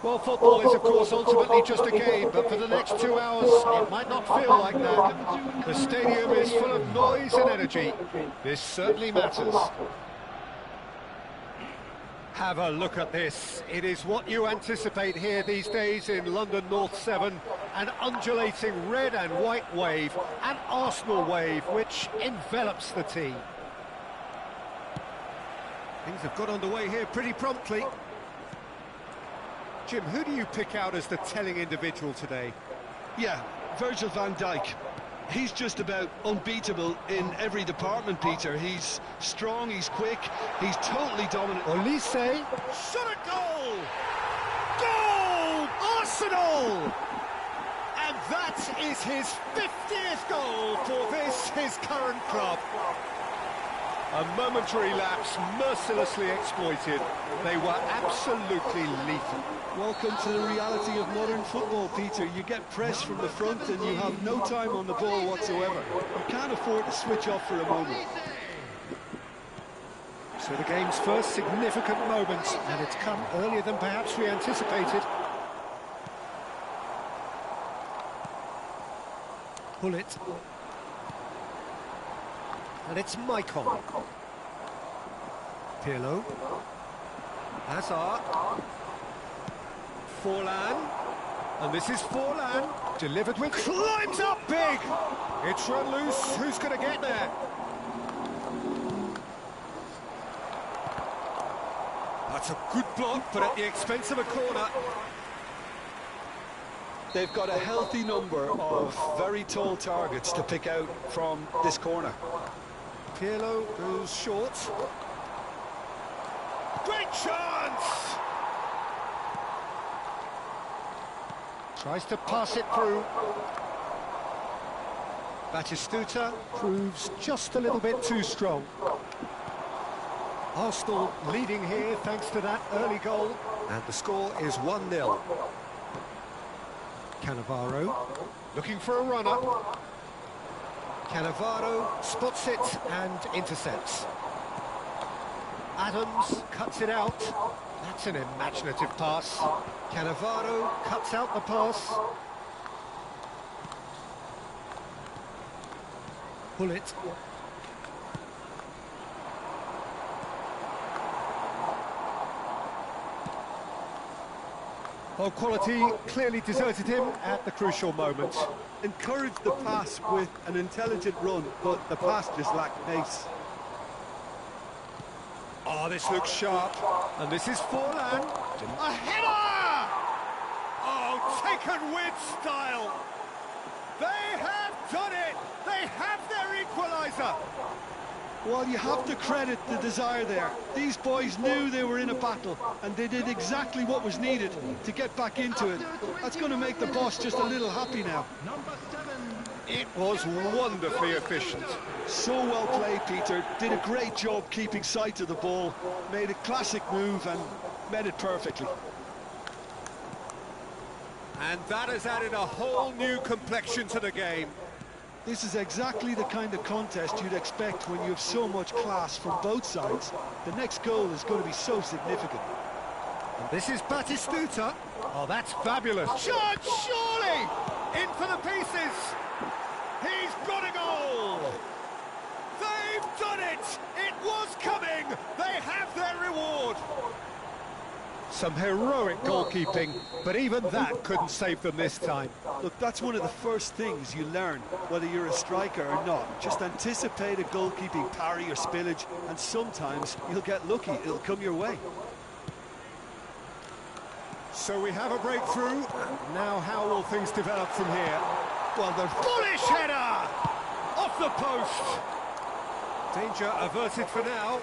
Well, football is, of course, ultimately just a game, but for the next 2 hours, it might not feel like that. The stadium is full of noise and energy. This certainly matters. Have a look at this. It is what you anticipate here these days in London North 7. An undulating red and white wave, an Arsenal wave, which envelops the team. Things have got underway here pretty promptly. Jim, who do you pick out as the telling individual today? Yeah, Virgil van Dijk. He's just about unbeatable in every department, Peter. He's strong, he's quick, he's totally dominant. Olise, shot a goal! Goal! Arsenal! And that is his 50th goal for this, his current club. A momentary lapse, mercilessly exploited. They were absolutely lethal. Welcome to the reality of modern football, Peter. You get pressed from the front and you have no time on the ball whatsoever. You can't afford to switch off for a moment. So the game's first significant moment, and it's come earlier than perhaps we anticipated. Pull it. And it's Maicon. Pirlo. Hazard. Forlan. And this is Forlan. Delivered with... Climbs up big! It's run loose. Who's going to get there? That's a good block, but at the expense of a corner. They've got a healthy number of very tall targets to pick out from this corner. Pirlo goes short. Great chance! Tries to pass it through. Batistuta proves just a little bit too strong. Arsenal leading here thanks to that early goal. And the score is 1-0. Cannavaro looking for a runner. Cannavaro spots it and intercepts. Adams cuts it out. That's an imaginative pass. Cannavaro cuts out the pass. Pull it. Well, quality clearly deserted him at the crucial moment. Encouraged the pass with an intelligent run, but the pass just lacked pace. Oh, this looks sharp. And this is Forlan. A header! Oh, taken with style. They have done it! They have their equaliser! Well, you have to credit the desire there. These boys knew they were in a battle, and they did exactly what was needed to get back into it. That's going to make the boss just a little happy now. It was wonderfully efficient. So well played, Peter. Did a great job keeping sight of the ball. Made a classic move and met it perfectly. And that has added a whole new complexion to the game. This is exactly the kind of contest you'd expect when you have so much class from both sides. The next goal is going to be so significant. And this is Batistuta. Oh, that's fabulous. Chance, surely! In for the pieces. He's got a goal. They've done it. It was coming. They have their reward. Some heroic goalkeeping, but even that couldn't save them this time. Look, that's one of the first things you learn, whether you're a striker or not. Just anticipate a goalkeeping parry or spillage, and sometimes you'll get lucky. It'll come your way. So we have a breakthrough. Now how will things develop from here? Well, the bullish header! Off the post! Danger averted for now.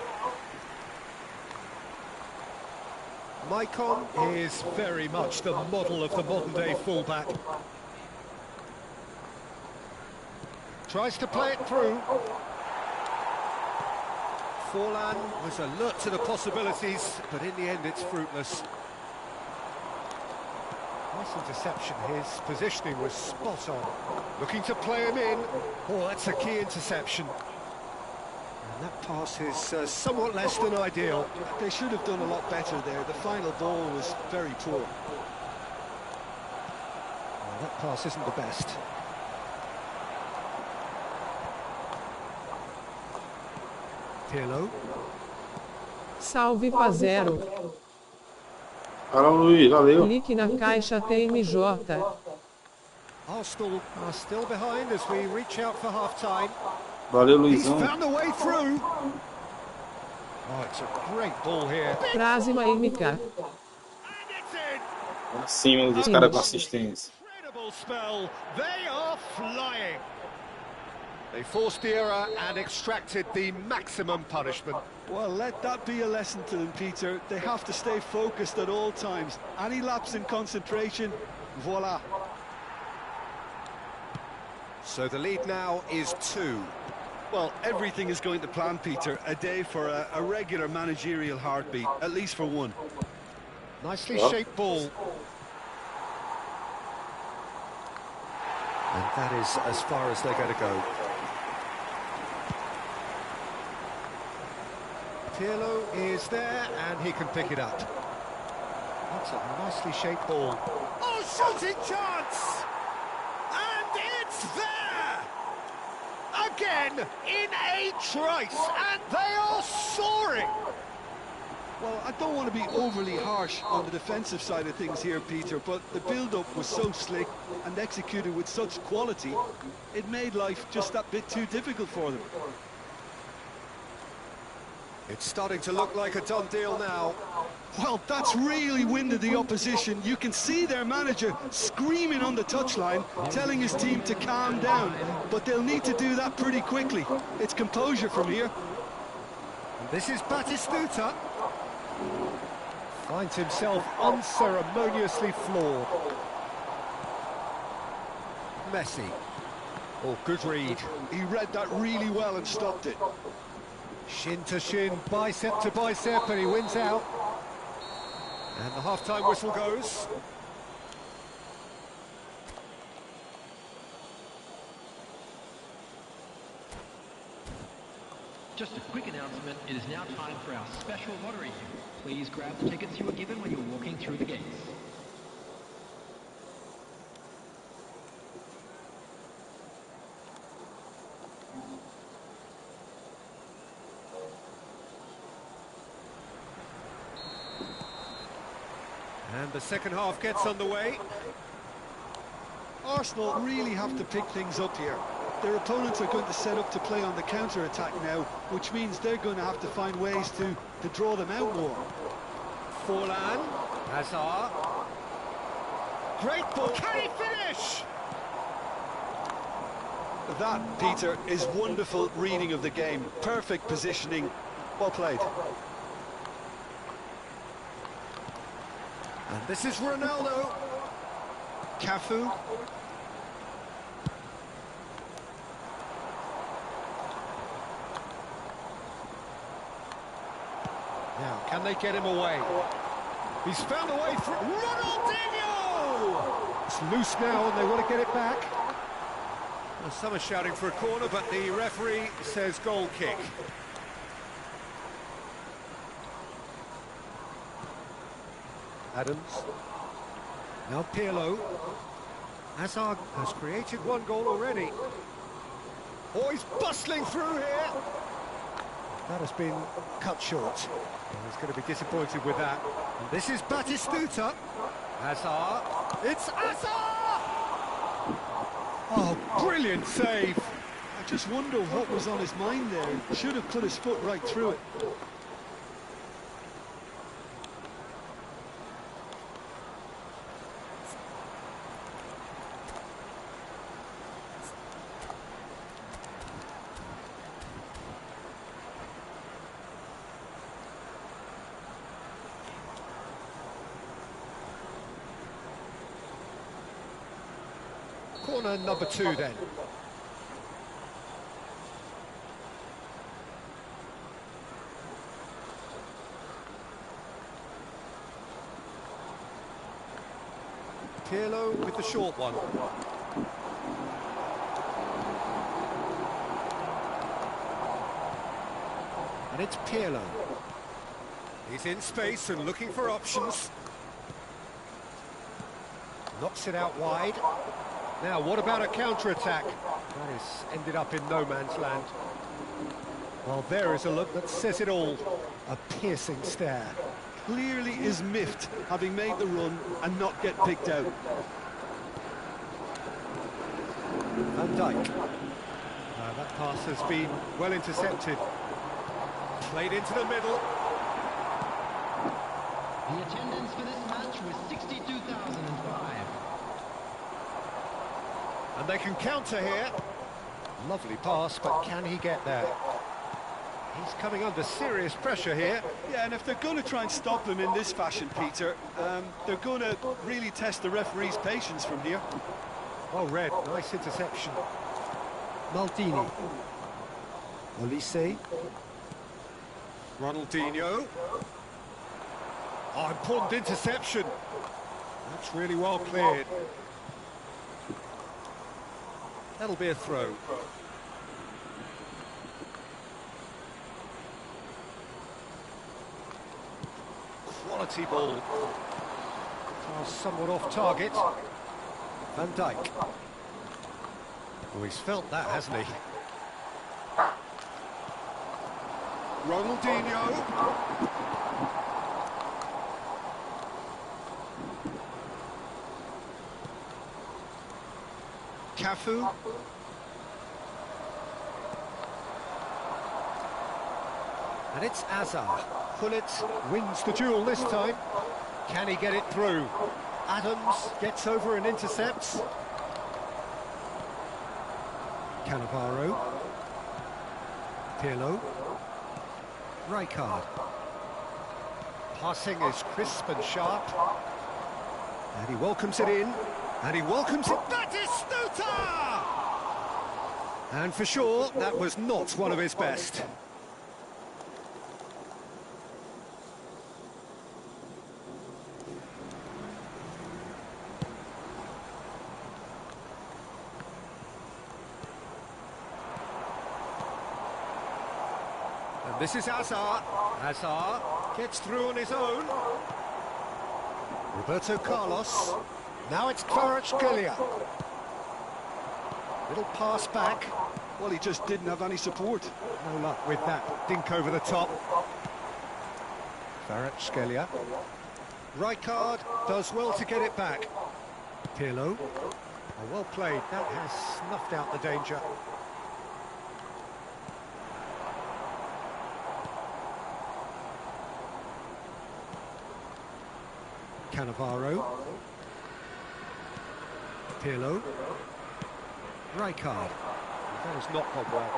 Maicon is very much the model of the modern-day fullback. Tries to play it through. Forlan was alert to the possibilities, but in the end it's fruitless. Nice interception. His positioning was spot on. Looking to play him in. Oh, that's a key interception. And that pass is somewhat less than ideal. They should have done a lot better there. The final ball was very poor. Well, that pass isn't the best. Pirlo. Salve Pazero. Fala, Luiz, valeu. Clique na caixa TMJ. Arsenal are still behind as we reach out for half-time. Valeu, He's Luizão. found a way through. Oh, it's a great ball here. Frase MK. And it's in. Acima dos caras com assistência. Incredible spell. They are flying. They forced the error and extracted the maximum punishment. Well, let that be a lesson to them, Peter. They have to stay focused at all times. Any lapse in concentration, voila. So the lead now is 2. Well, everything is going to plan, Peter. A day for a regular managerial heartbeat, at least for one. Nicely shaped ball. And that is as far as they're going to go. Pirlo is there, and he can pick it up. That's a nicely shaped ball. Oh, shooting chance! And it's there! Again, in a trice, and they are soaring! Well, I don't want to be overly harsh on the defensive side of things here, Peter, but the build-up was so slick and executed with such quality, it made life just that bit too difficult for them. It's starting to look like a done deal now. Well, that's really winded the opposition. You can see their manager screaming on the touchline, telling his team to calm down, but they'll need to do that pretty quickly. It's composure from here. This is Batistuta. Finds himself unceremoniously floored. Messi. Oh, good read. He read that really well and stopped it. Shin to shin, bicep to bicep, and he wins out. And the half-time whistle goes. Just a quick announcement, it is now time for our special lottery. Please grab the tickets you were given when you were walking through the gates. And the second half gets underway. Arsenal really have to pick things up here. Their opponents are going to set up to play on the counter-attack now, which means they're going to have to find ways to draw them out more. Forlan, Hazard. Great ball, can he finish? That, Peter, is wonderful reading of the game. Perfect positioning, well played. And this is Ronaldo. Cafu. Now, can they get him away? He's found a way through. Ronaldinho! It's loose now and they want to get it back. Well, some are shouting for a corner, but the referee says goal kick. Adams. Now Pirlo. Hazard has created one goal already. Oh, he's bustling through here. That has been cut short. He's going to be disappointed with that. And this is Batistuta. Hazard. It's Hazard! Oh, brilliant save. I just wonder what was on his mind there. Should have put his foot right through it. Corner number 2 then. Pirlo with the short one. And it's Pirlo. He's in space and looking for options. Knocks it out wide. Now, what about a counter-attack? That has ended up in no man's land. Well, there is a look that says it all. A piercing stare. Clearly is miffed, having made the run and not get picked out. Van Dijk. That pass has been well intercepted. Played into the middle. The attendance for this match was 62,005. And they can counter here. Lovely pass, but can he get there? He's coming under serious pressure here. Yeah, and if they're going to try and stop him in this fashion, Peter, they're going to really test the referee's patience from here. Oh, Red, nice interception. Maldini. Olise. Ronaldinho. Oh, important interception. That's really well cleared. That'll be a throw. Quality ball. Oh, somewhat off target. Van Dijk. Oh, he's felt that, hasn't he? Ronaldinho. Cafu. And it's Hazard. Gullit wins the duel this time. Can he get it through? Adams gets over and intercepts. Cannavaro. Pirlo. Rijkaard. Passing is crisp and sharp. And he welcomes it in. And he welcomes it. Batistuta! And for sure, that was not one of his best. And this is Hazard. Hazard gets through on his own. Roberto Carlos. Now it's Kvaratskhelia. Little pass back. Well, he just didn't have any support. No luck with that. Dink over the top. Kvaratskhelia. Rijkaard does well to get it back. Pirlo. Oh, well played. That has snuffed out the danger. Cannavaro. Pirlo. Rijkaard. That has not gone well.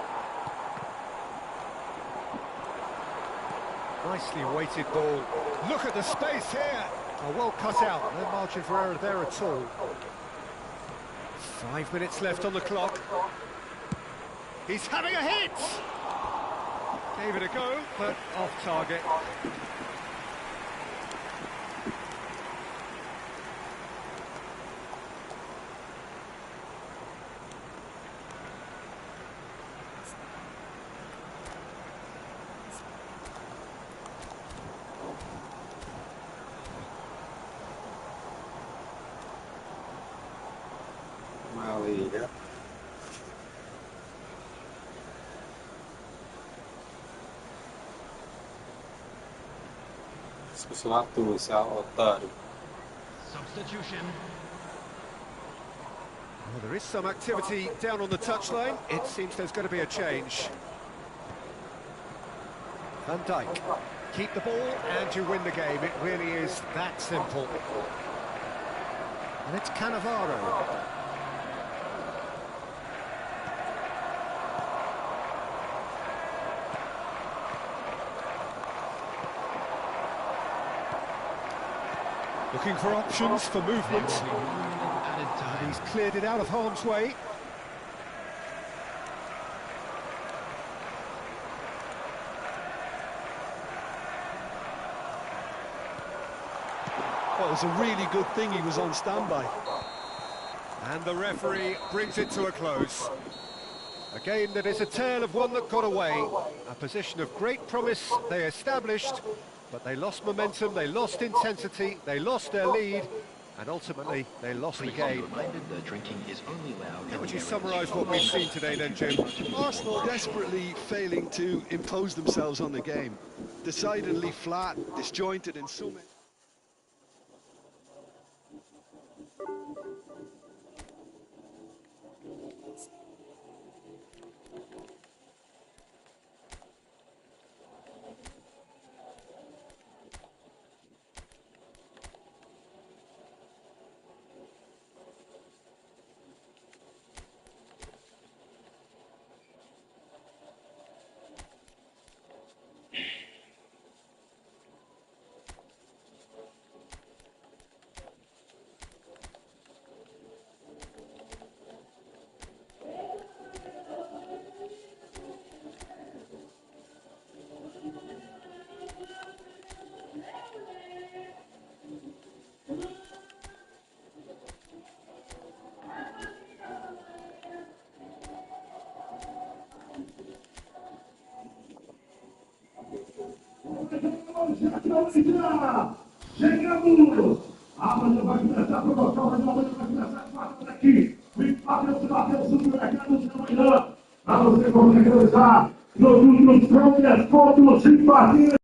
Nicely weighted ball. Look at the space here. Oh, well cut out. No margin for error there at all. 5 minutes left on the clock. He's having a hit. Gave it a go, but off target. Liga. Expulsou na toa, esse otário. Substitution. Well, there is some activity down on the touchline. It seems there's going to be a change. Van Dijk. Keep the ball and you win the game. It really is that simple. And it's Cannavaro. Looking for options for movement. Added time. He's cleared it out of harm's way. Well, it was a really good thing he was on standby. And the referee brings it to a close. A game that is a tale of one that got away. A position of great promise they established, but they lost momentum, they lost intensity, they lost their lead, and ultimately they lost the Please be game. reminded that drinking is only allowed. How would you summarise what we've seen today then, Jim? Arsenal desperately failing to impose themselves on the game. Decidedly flat, disjointed in some... Chegamos! Amanhã vai começar a promoção, amanhã vai começar as quartas aqui. O empate se bateu o supermercado de amanhã. Para você comercializar nos últimos 3 pontos de partida.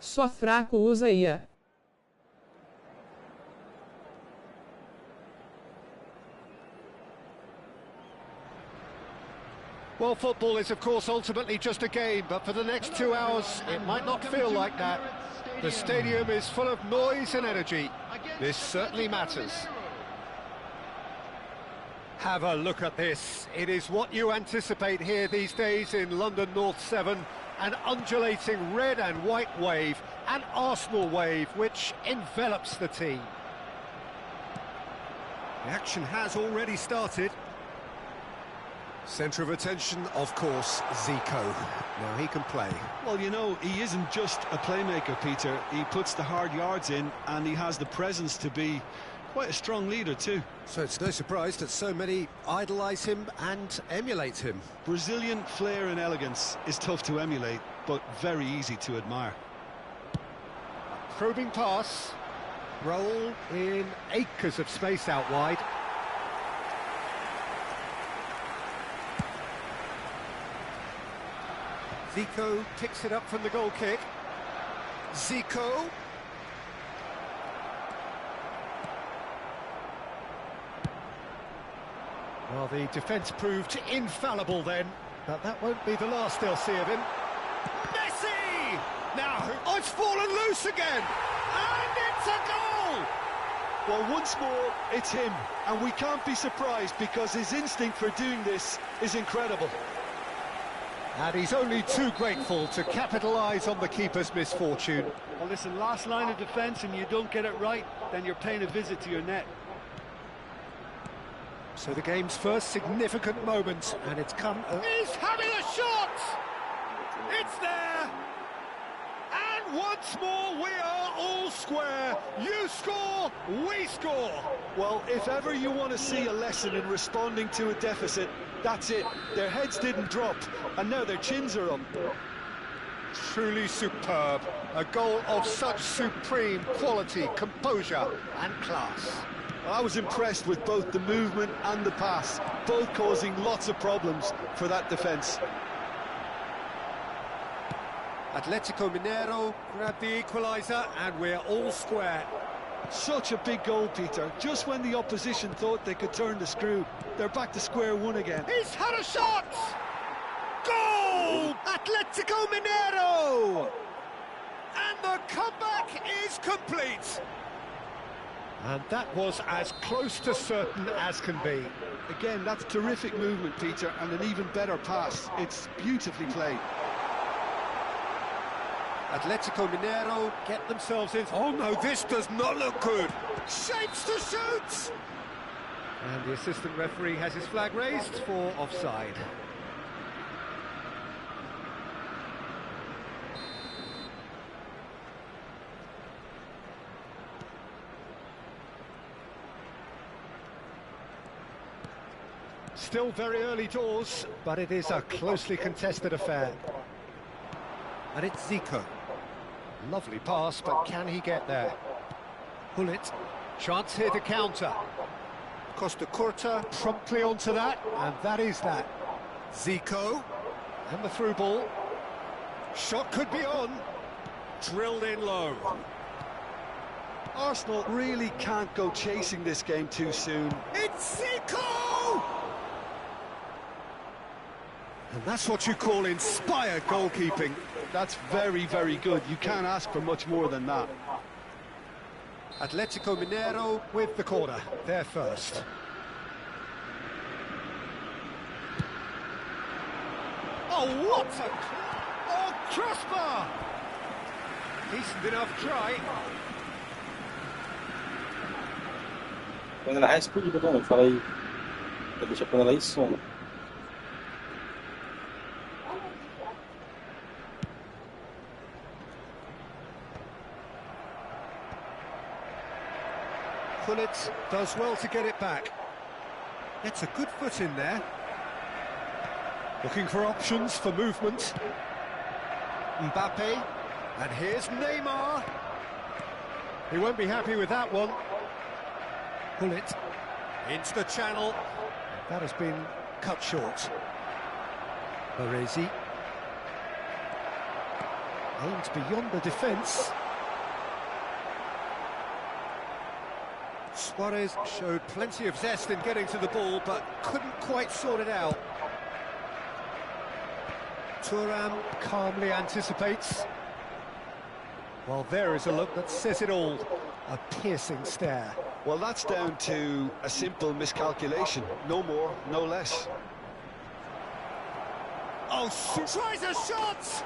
Só fraco usa IA. Well, football is, of course, ultimately just a game, but for the next 2 hours, it might not feel like that. The stadium is full of noise and energy. This certainly matters. Have a look at this. It is what you anticipate here these days in London North 7. An undulating red and white wave, an Arsenal wave, which envelops the team. The action has already started. Centre of attention, of course, Zico. Now he can play. Well, you know, he isn't just a playmaker, Peter. He puts the hard yards in, and he has the presence to be quite a strong leader too. So it's no surprise that so many idolise him and emulate him. Brazilian flair and elegance is tough to emulate, but very easy to admire. Probing pass. Roll in acres of space out wide. Zico picks it up from the goal kick. Zico. Well, the defence proved infallible then, but that won't be the last they'll see of him. Messi! Now, oh, it's fallen loose again! And it's a goal! Well, once more, it's him, and we can't be surprised because his instinct for doing this is incredible. And he's only too grateful to capitalise on the keeper's misfortune. Well, listen, last line of defence and you don't get it right, then you're paying a visit to your net. So the game's first significant moment, and it's come... He's having a shot! It's there! And once more we are all square. You score, we score! Well, if ever you want to see a lesson in responding to a deficit, that's it. Their heads didn't drop, and now their chins are up. Truly superb. A goal of such supreme quality, composure and class. I was impressed with both the movement and the pass, both causing lots of problems for that defence. Atletico Mineiro grabbed the equaliser, and we're all square. Such a big goal, Peter. Just when the opposition thought they could turn the screw, they're back to square one again. He's had a shot! Goal! Atletico Mineiro! And the comeback is complete. And that was as close to certain as can be. Again, that's terrific movement, Peter, and an even better pass. It's beautifully played. Atletico Mineiro get themselves in. Oh no, this does not look good. Shapes to shoot! And the assistant referee has his flag raised for offside. Still very early doors, but it is a closely contested affair. And it's Zico. Lovely pass, but can he get there? Hullet, chance here to counter. Costa Curta promptly onto that, and that is that. Zico, and the through ball. Shot could be on. Drilled in low. Arsenal really can't go chasing this game too soon. It's Zico! And that's what you call inspired goalkeeping. That's very, very good. You can't ask for much more than that. Atletico Mineiro with the corner, they're first. Oh, what a... Oh, crossbar! Decent enough try. Quando ela responde, Bruno, fala aí. Deixa a panela aí e soma. Hullet does well to get it back. Gets a good foot in there. Looking for options for movement. Mbappe. And here's Neymar. He won't be happy with that one. Hullet into the channel. That has been cut short. Baresi. Aimed beyond the defence. Suarez showed plenty of zest in getting to the ball, but couldn't quite sort it out. Thuram calmly anticipates. Well, there is a look that says it all. A piercing stare. Well, that's down to a simple miscalculation. No more, no less. Oh, tries a shot!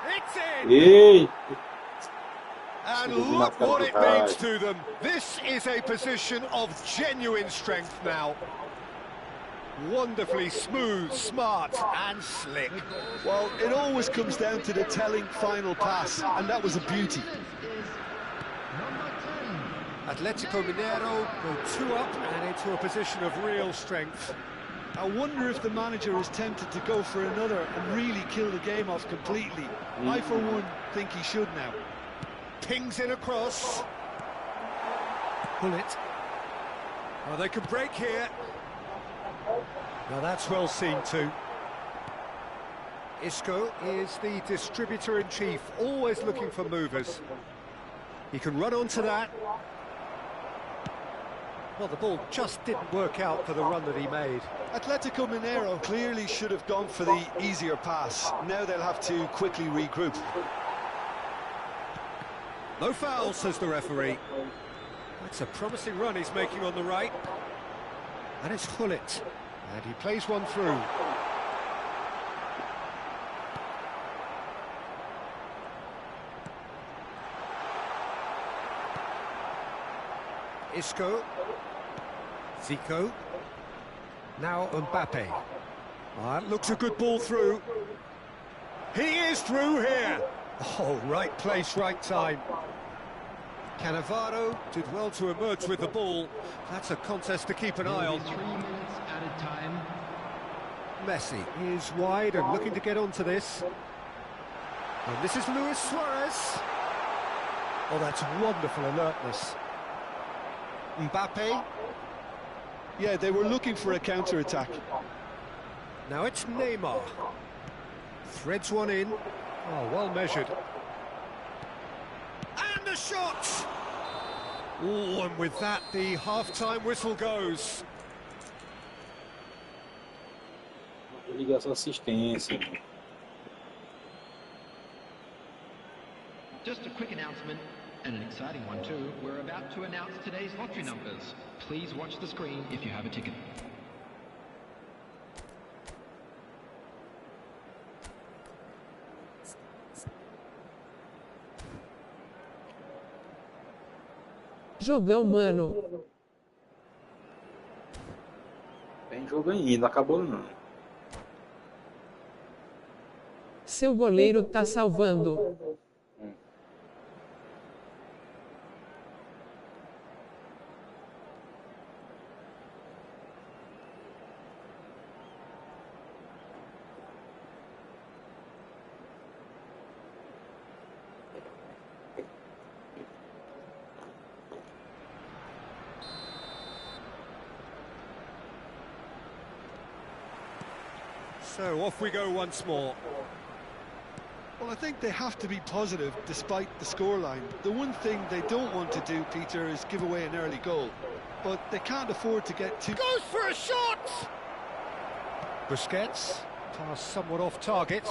It's in! Ei! And look what it means to them. This is a position of genuine strength now. Wonderfully smooth, smart and slick. Well, it always comes down to the telling final pass, and that was a beauty. Atletico Mineiro go 2 up and into a position of real strength. I wonder if the manager is tempted to go for another and really kill the game off completely. I, for one, think he should now. Pings in across. Pull it. Oh, they can break here. Now that's well seen too. Isco is the distributor-in-chief, always looking for movers. He can run onto that. Well, the ball just didn't work out for the run that he made. Atletico Mineiro clearly should have gone for the easier pass. Now they'll have to quickly regroup. No foul, says the referee. That's a promising run he's making on the right. And it's Hullet. And he plays one through. Isco. Zico. Now Mbappe. That looks a good ball through. He is through here. Oh, right place, right time. Cannavaro did well to emerge with the ball. That's a contest to keep an eye on. 3 minutes added time. Messi is wide and looking to get onto this. And this is Luis Suarez. Oh, that's wonderful alertness. Mbappe. Yeah, they were looking for a counter-attack. Now it's Neymar. Threads one in. Oh, well measured. And the shot! Oh, and with that, the half-time whistle goes. Ligação assistência. Just a quick announcement, and an exciting one too. We're about to announce today's lottery numbers. Please watch the screen if you have a ticket. Jogão, mano. Tem jogo ainda, acabou não. Seu goleiro tá salvando. So off we go once more. Well, I think they have to be positive despite the scoreline. The one thing they don't want to do, Peter, is give away an early goal. But they can't afford to get too... Goes for a shot! Busquets, pass somewhat off target.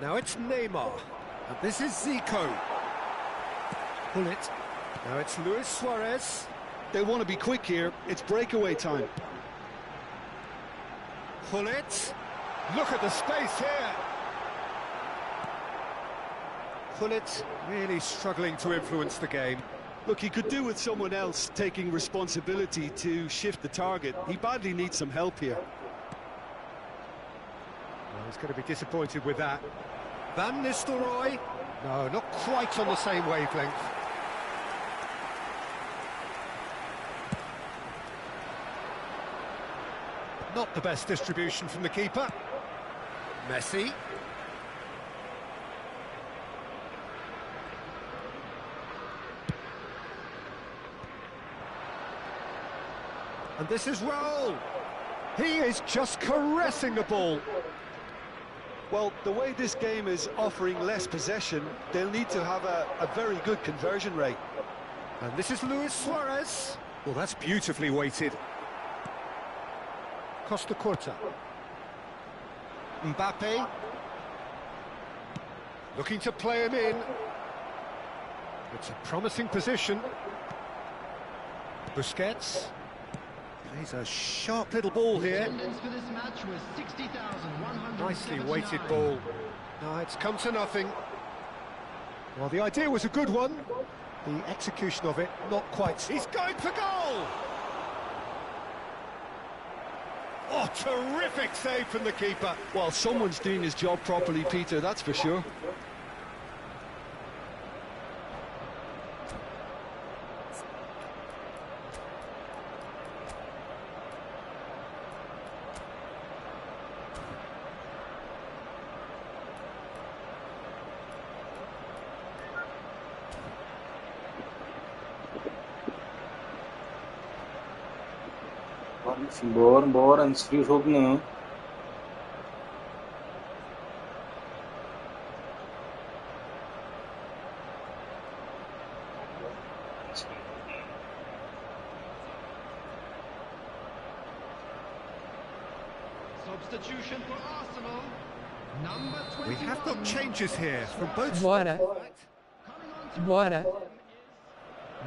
Now it's Neymar, and this is Zico. Pull it. Now it's Luis Suarez. They want to be quick here. It's breakaway time. Pull it. Look at the space here. Pull it, really struggling to influence the game. Look, he could do with someone else taking responsibility to shift the target. He badly needs some help here. Well, he's going to be disappointed with that. Van Nistelrooy? No, not quite on the same wavelength. Not the best distribution from the keeper. Messi. And this is Raul. He is just caressing the ball. Well, the way this game is offering less possession, they'll need to have a very good conversion rate. And this is Luis Suarez. Well, that's beautifully weighted. Costa Curta. Mbappe. Looking to play him in. It's a promising position. Busquets. Plays a sharp little ball here. Attendance for this match was 60,179. Nicely weighted ball. No, it's come to nothing. Well, the idea was a good one. The execution of it, not quite. He's going for goal! Oh, terrific save from the keeper. Well, someone's doing his job properly, Peter, that's for sure. Bora, bora, não desfia o jogo não. Substitution for Arsenal. Number 21. We have got changes here from both Bora. Bora.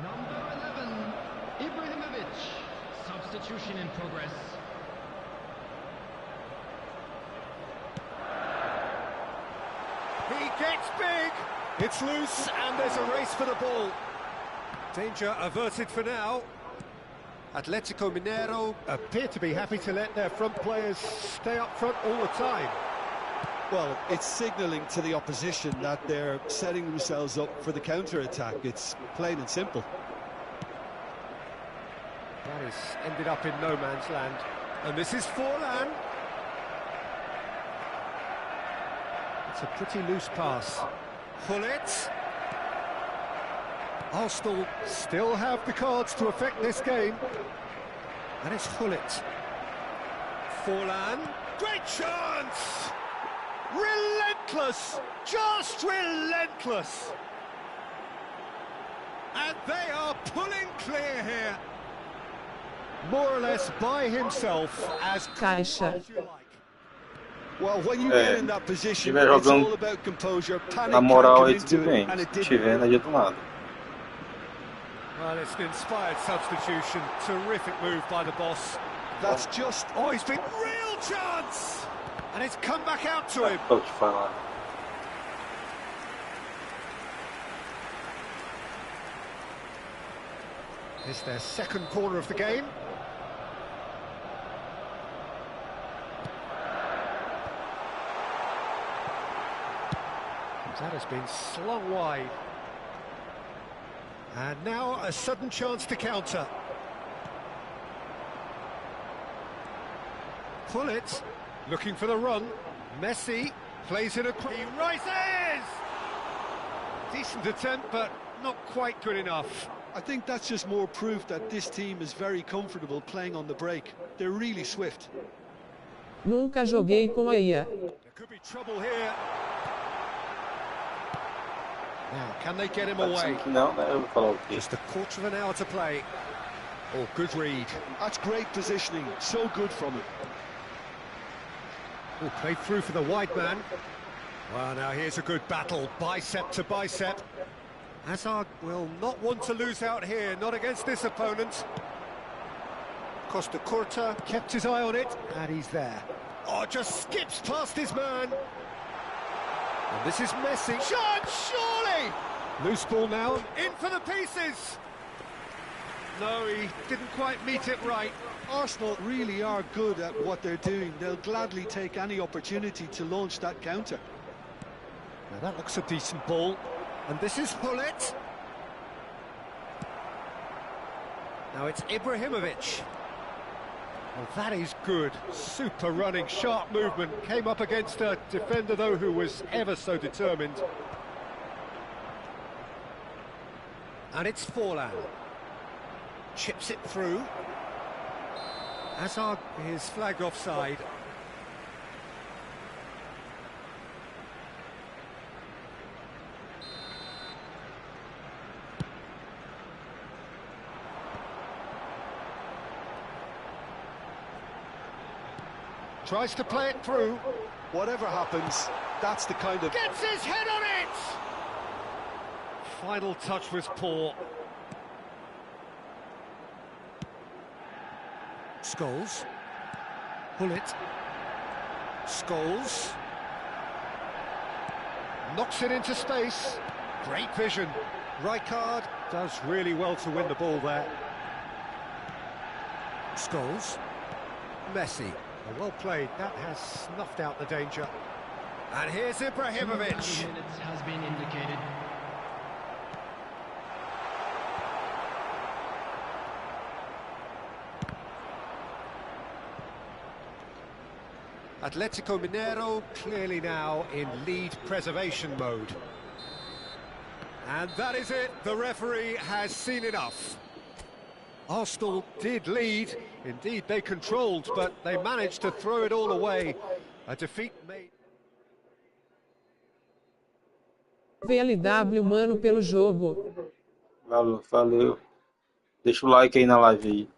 Number 11, Ibrahimovic. Substitution in progress. He gets big. It's loose and there's a race for the ball. Danger averted for now. Atletico Mineiro appear to be happy to let their front players stay up front all the time. Well, it's signalling to the opposition that they're setting themselves up for the counter-attack. It's plain and simple. That has ended up in no man's land. And this is Forlan. It's a pretty loose pass. Hullet. Arsenal still have the cards to affect this game. And it's Hullet. Forlan. Great chance! Relentless! Just relentless! And they are pulling clear here. More or less by himself, as Caixa. as you like. Well, when you get in that position, estiver it's all jogando about composure. Panic na can't moral come aí into tudo it, bem. and it Se didn't. tiver, não adianta nada. Well, it's an inspired substitution. Terrific move by the boss. That's just... Oh, he's been real chance! And it's come back out to him. Vou te falar. It's their second corner of the game. That has been slung wide. And now a sudden chance to counter. Pullet, looking for the run. Messi plays in a... He rises! Decent attempt, but not quite good enough. I think that's just more proof that this team is very comfortable playing on the break. They're really swift. Nunca joguei com a IA. There could be trouble here. Now, can they get him away? Parecendo que não, né? Eu vou falar o quê? Just a quarter of an hour to play. Oh, good read. That's great positioning. So good from him. Oh, played through for the wide man. Well, now here's a good battle, bicep to bicep. Hazard will not want to lose out here, not against this opponent. Costa Curta kept his eye on it, and he's there. Oh, just skips past his man. And this is Messi. Shot, surely! Loose ball now, in for the pieces. No, he didn't quite meet it right. Arsenal really are good at what they're doing. They'll gladly take any opportunity to launch that counter. Now that looks a decent ball. And this is Hullet. Now it's Ibrahimovic. Well, that is good. Super running, sharp movement. Came up against a defender, though, who was ever so determined. And it's Forlan. Chips it through. Hazard is flagged offside. Tries to play it through. Whatever happens, that's the kind of... Gets his head on it! Final touch was poor. Scholes. Hullet. Scholes. Knocks it into space. Great vision. Rijkaard does really well to win the ball there. Scholes. Messi. Well played. That has snuffed out the danger. And here's Ibrahimovic. 2 minutes has been indicated. Atletico Mineiro clearly now in lead preservation mode. And that is it. The referee has seen enough. Arsenal did lead. Indeed, they controlled, but they managed to throw it all away. A defeat made... VLW, mano, pelo jogo. Valeu. Deixa o like aí na live aí.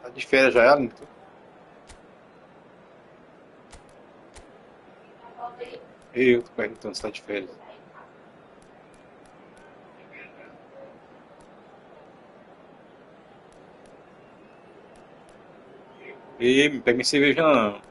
Tá de férias já ela? Eu tô perguntando se tá de férias. E me pega minha cerveja não.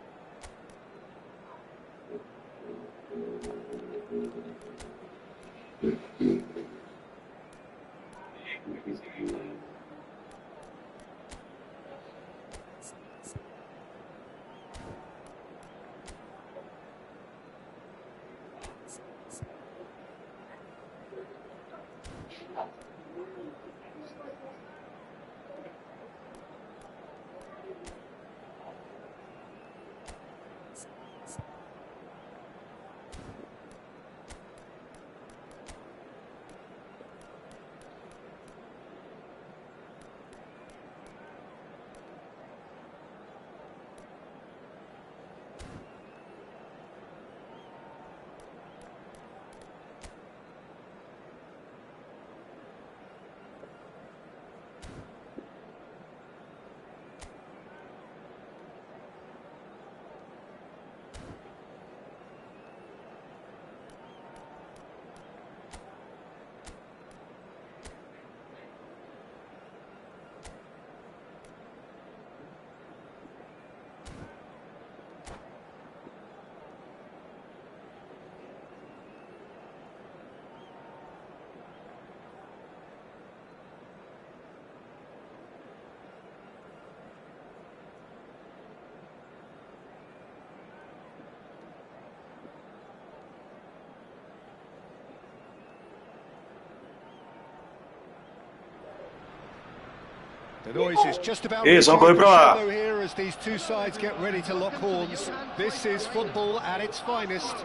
The noise is just about Só corre pra lá. here as these two sides get ready to lock horns. This is football at its finest.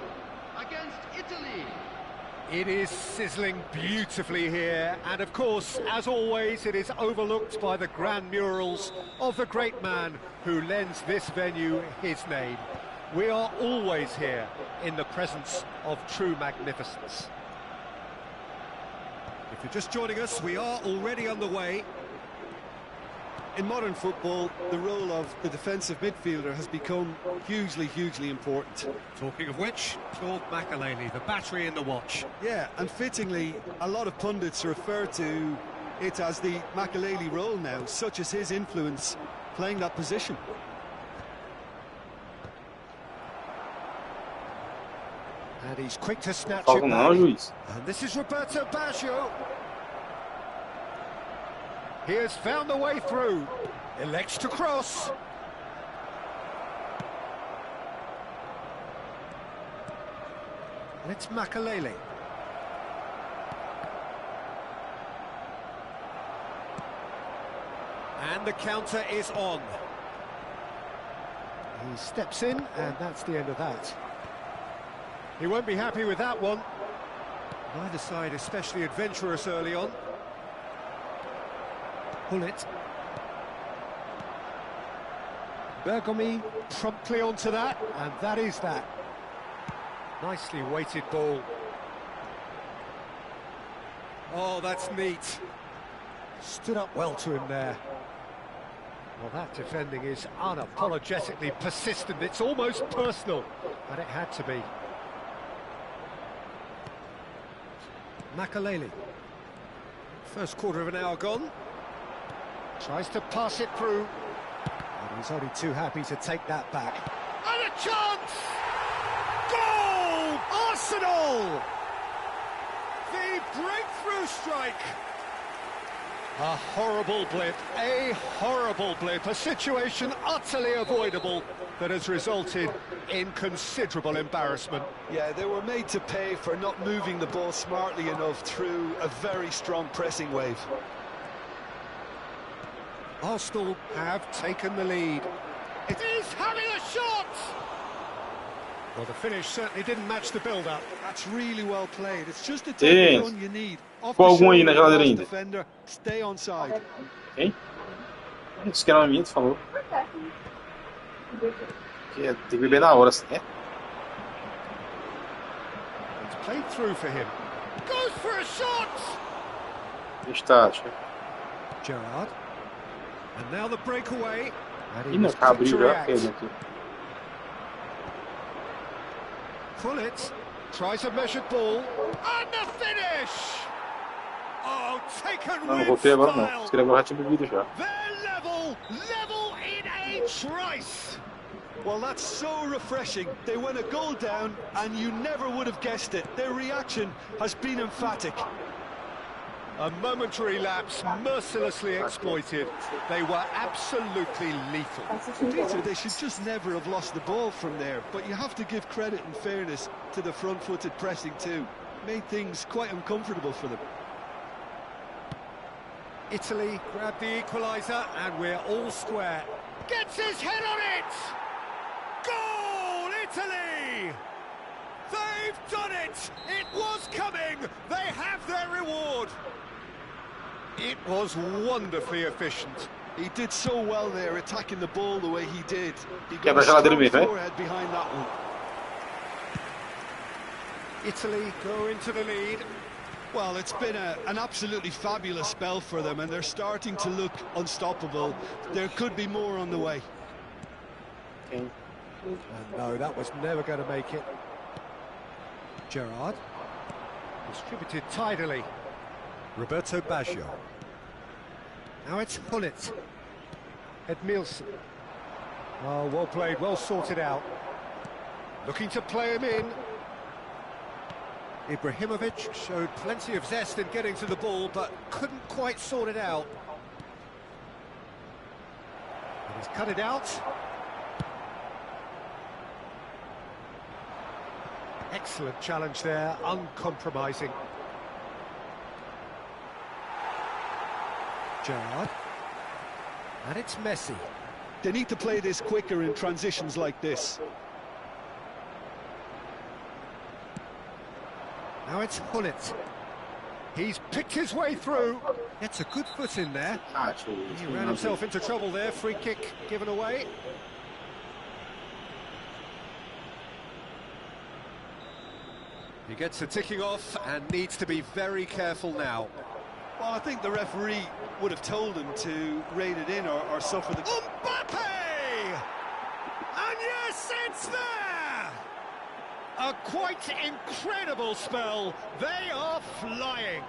Against Italy. It is sizzling beautifully here, and of course, as always, it is overlooked by the grand murals of the great man who lends this venue his name. We are always here in the presence of true magnificence. If you're just joining us, we are already underway. In modern football, the role of the defensive midfielder has become hugely important. Talking of which, Claude Makelele, the battery in the watch. Yeah, and fittingly, a lot of pundits refer to it as the Makelele role now, such as his influence playing that position. And he's quick to snatch it Falta não, back. juiz. And this is Roberto Baggio. He has found the way through. Elects to cross. And it's Makelele. And the counter is on. He steps in, and that's the end of that. He won't be happy with that one. Neither side especially adventurous early on. Pull it. Bergomi promptly onto that, and that is that. Nicely weighted ball. Oh, that's neat. Stood up well to him there. Well, that defending is unapologetically persistent. It's almost personal, but it had to be. Makelele. First quarter of an hour gone. Tries to pass it through. And he's only too happy to take that back. And a chance! Goal! Arsenal! The breakthrough strike. A horrible blip, a situation utterly avoidable that has resulted in considerable embarrassment. Yeah, they were made to pay for not moving the ball smartly enough through a very strong pressing wave. Arsenal have taken the lead. It is having a shot! Well, the finish certainly didn't match the build-up. That's really well played. It's just the type of run you need. Off the Algum aí na shoulder of geladeira the ainda. defender, stay onside. Quem? Disse que era minha, tu falou. Tem que beber na hora, assim, né? It's played through for him. Goes for a shot! Está, Gerrard. And now the breakaway. And Ih, he não, was quick abriu to já, react. ele aqui. Pull it. Tries a measured ball. And the finish! Oh, taken Não, não with voltei agora não. style. Escreveu, já tinha bebido já. They're level in a trice. Well, that's so refreshing. They went a goal down, and you never would have guessed it. Their reaction has been emphatic. A momentary lapse, mercilessly exploited. They were absolutely lethal. Peter, they should just never have lost the ball from there, but you have to give credit and fairness to the front-footed pressing too. Made things quite uncomfortable for them. Italy grabbed the equaliser, and we're all square. Gets his head on it! Goal, Italy! They've done it! It was coming! They have their reward! It was wonderfully efficient. He did so well there, attacking the ball the way he did. He Quebra got a a geladeira strong mesmo, hein? forehead behind that one. Italy go into the lead. Well, it's been an absolutely fabulous spell for them, and they're starting to look unstoppable. There could be more on the way. Quem? And no, that was never going to make it. Gerrard. Distributed tidily. Roberto Baggio. Now it's Hullet. Edmilson. Oh, well played, well sorted out. Looking to play him in. Ibrahimovic showed plenty of zest in getting to the ball, but couldn't quite sort it out. And he's cut it out. Excellent challenge there, uncompromising. Gerrard. And it's Messi. They need to play this quicker in transitions like this. Now it's Hullet. He's picked his way through. Gets a good foot in there. He ran himself into trouble there. Free kick given away. He gets a ticking off and needs to be very careful now. Well, I think the referee would have told him to rein it in or suffer the... Mbappe! And yes, it's there! A quite incredible spell. They are flying.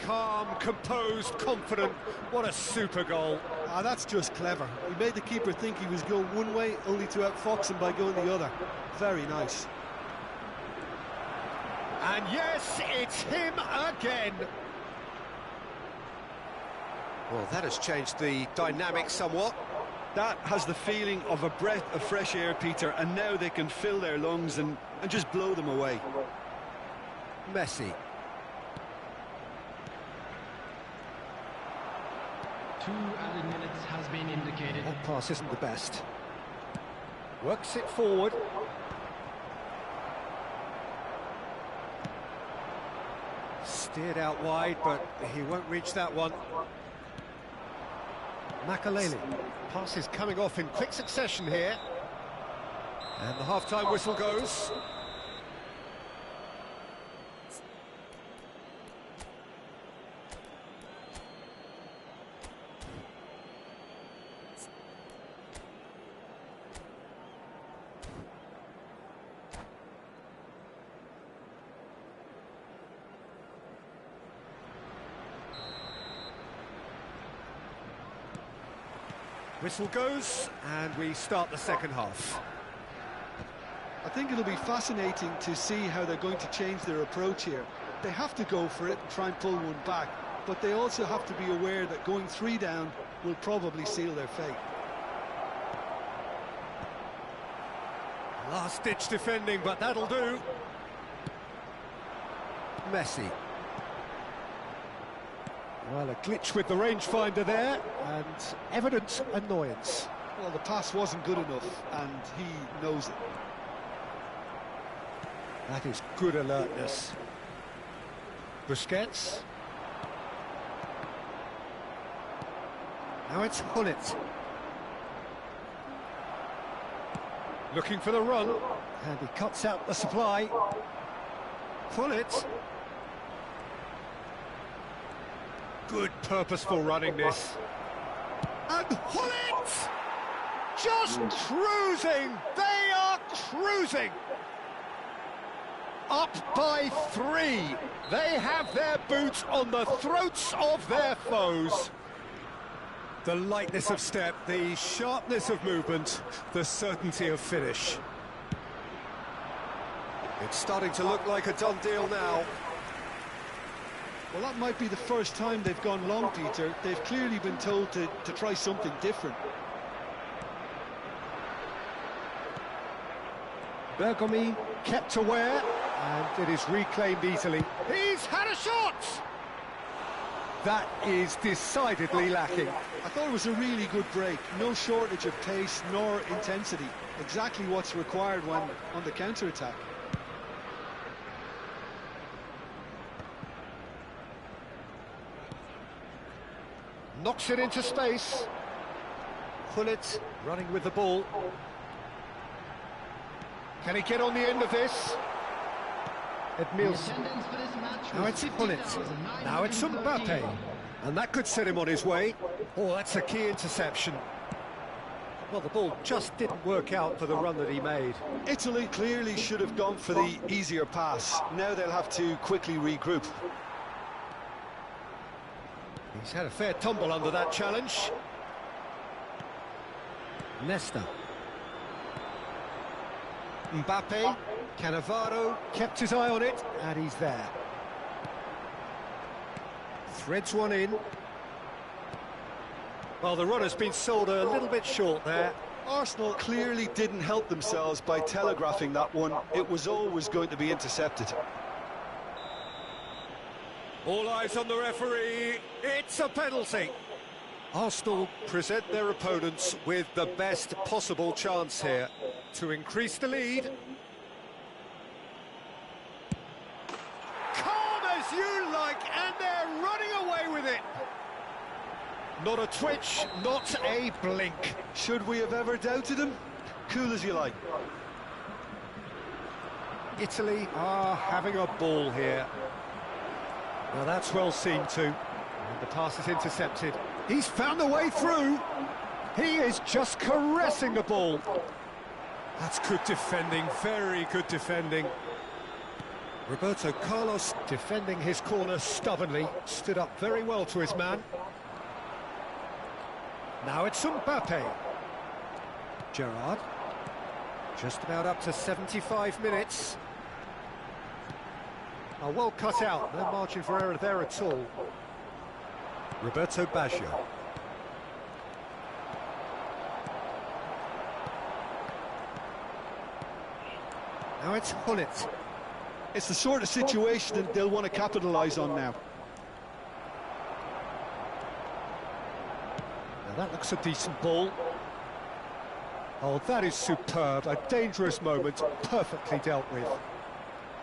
Calm, composed, confident. What a super goal. Ah, that's just clever. He made the keeper think he was going one way, only to outfox him by going the other. Very nice. And yes, it's him again. Well, that has changed the dynamic somewhat. That has the feeling of a breath of fresh air, Peter, and now they can fill their lungs and just blow them away. Messi. 2 added minutes has been indicated. That pass isn't the best. Works it forward. Steered out wide, but he won't reach that one. Makaleli. Pass is coming off in quick succession here. And the half-time whistle goes. Whistle goes, and we start the second half. I think it'll be fascinating to see how they're going to change their approach here. They have to go for it and try and pull one back, but they also have to be aware that going 3 down will probably seal their fate. Last-ditch defending, but that'll do. Messi. Well, a glitch with the rangefinder there, and evident annoyance. Well, the pass wasn't good enough, and he knows it. That is good alertness. Busquets. Now it's Hullet. Looking for the run, and he cuts out the supply. Hullet. Good purposeful running this. And Hullet! Just cruising! They are cruising! Up by 3. They have their boots on the throats of their foes. The lightness of step, the sharpness of movement, the certainty of finish. It's starting to look like a done deal now. Well, that might be the first time they've gone long, Peter. They've clearly been told to try something different. Bergomi kept aware, and it is reclaimed easily. He's had a shot! That is decidedly lacking. I thought it was a really good break. No shortage of pace nor intensity. Exactly what's required when on the counter-attack. Knocks it into space. Hullet running with the ball. Can he get on the end of this? Edmilson. Now it's Hullet. Now it's Mbappe. And that could set him on his way. Oh, that's a key interception. Well, the ball just didn't work out for the run that he made. Italy clearly should have gone for the easier pass. Now they'll have to quickly regroup. He's had a fair tumble under that challenge. Nesta. Mbappe. Cannavaro kept his eye on it, and he's there. Threads one in. Well, the run has been sold a little bit short there. Arsenal clearly didn't help themselves by telegraphing that one. It was always going to be intercepted. All eyes on the referee. It's a penalty. Arsenal present their opponents with the best possible chance here to increase the lead. Not a twitch, not a blink. Should we have ever doubted him? Cool as you like. Italy are having a ball here. Now that's well seen too. And the pass is intercepted. He's found the way through. He is just caressing the ball. That's good defending, very good defending. Roberto Carlos defending his corner stubbornly, stood up very well to his man. Now it's Mbappe. Gerrard. Just about up to 75 minutes. Oh, well cut out, no margin for error there at all. Roberto Baggio. Now it's Hullet. It's the sort of situation that they'll want to capitalise on now. Now that looks a decent ball. Oh, that is superb, a dangerous moment, perfectly dealt with.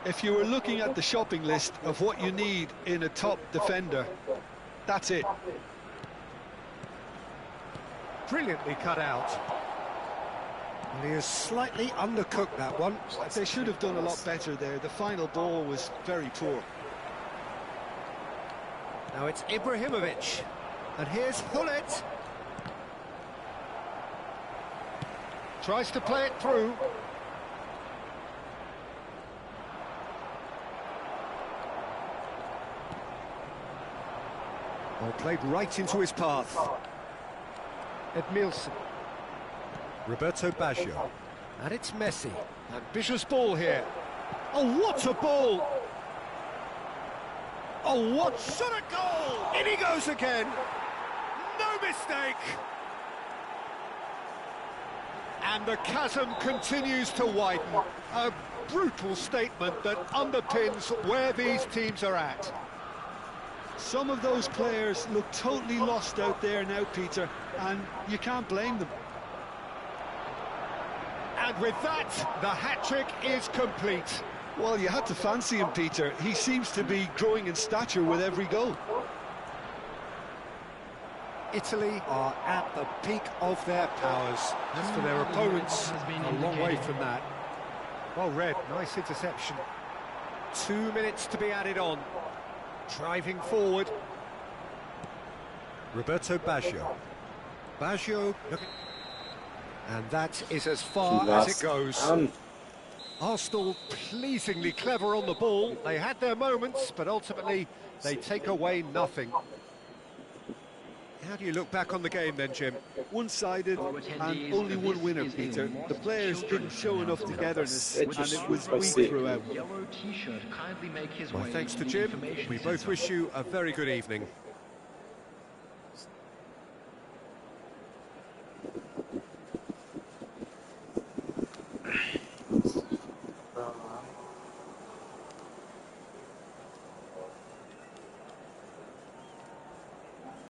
If you were looking at the shopping list of what you need in a top defender, that's it. Brilliantly cut out. Well, he has slightly undercooked that one. They should have done a lot better there. The final ball was very poor. Now it's Ibrahimovic. And here's Hullet. Tries to play it through. Ball played right into his path. Edmilson. Roberto Baggio. And it's Messi. Ambitious ball here. Oh, what a ball! Oh, what sort of goal! In he goes again! No mistake! And the chasm continues to widen. A brutal statement that underpins where these teams are at. Some of those players look totally lost out there now, Peter, and you can't blame them. And with that, the hat-trick is complete. Well, you had to fancy him, Peter. He seems to be growing in stature with every goal. Italy are at the peak of their powers. As for their opponents, a long way from that. Well read, nice interception. 2 minutes to be added on. Driving forward. Roberto Baggio. Baggio, look. And that is as far as it goes. Arsenal pleasingly clever on the ball. They had their moments, but ultimately they take away nothing. How do you look back on the game then, Jim? One-sided and only one winner, Peter. The players didn't show enough togetherness and it was weak throughout. Well, thanks to Jim, we both wish you a very good evening.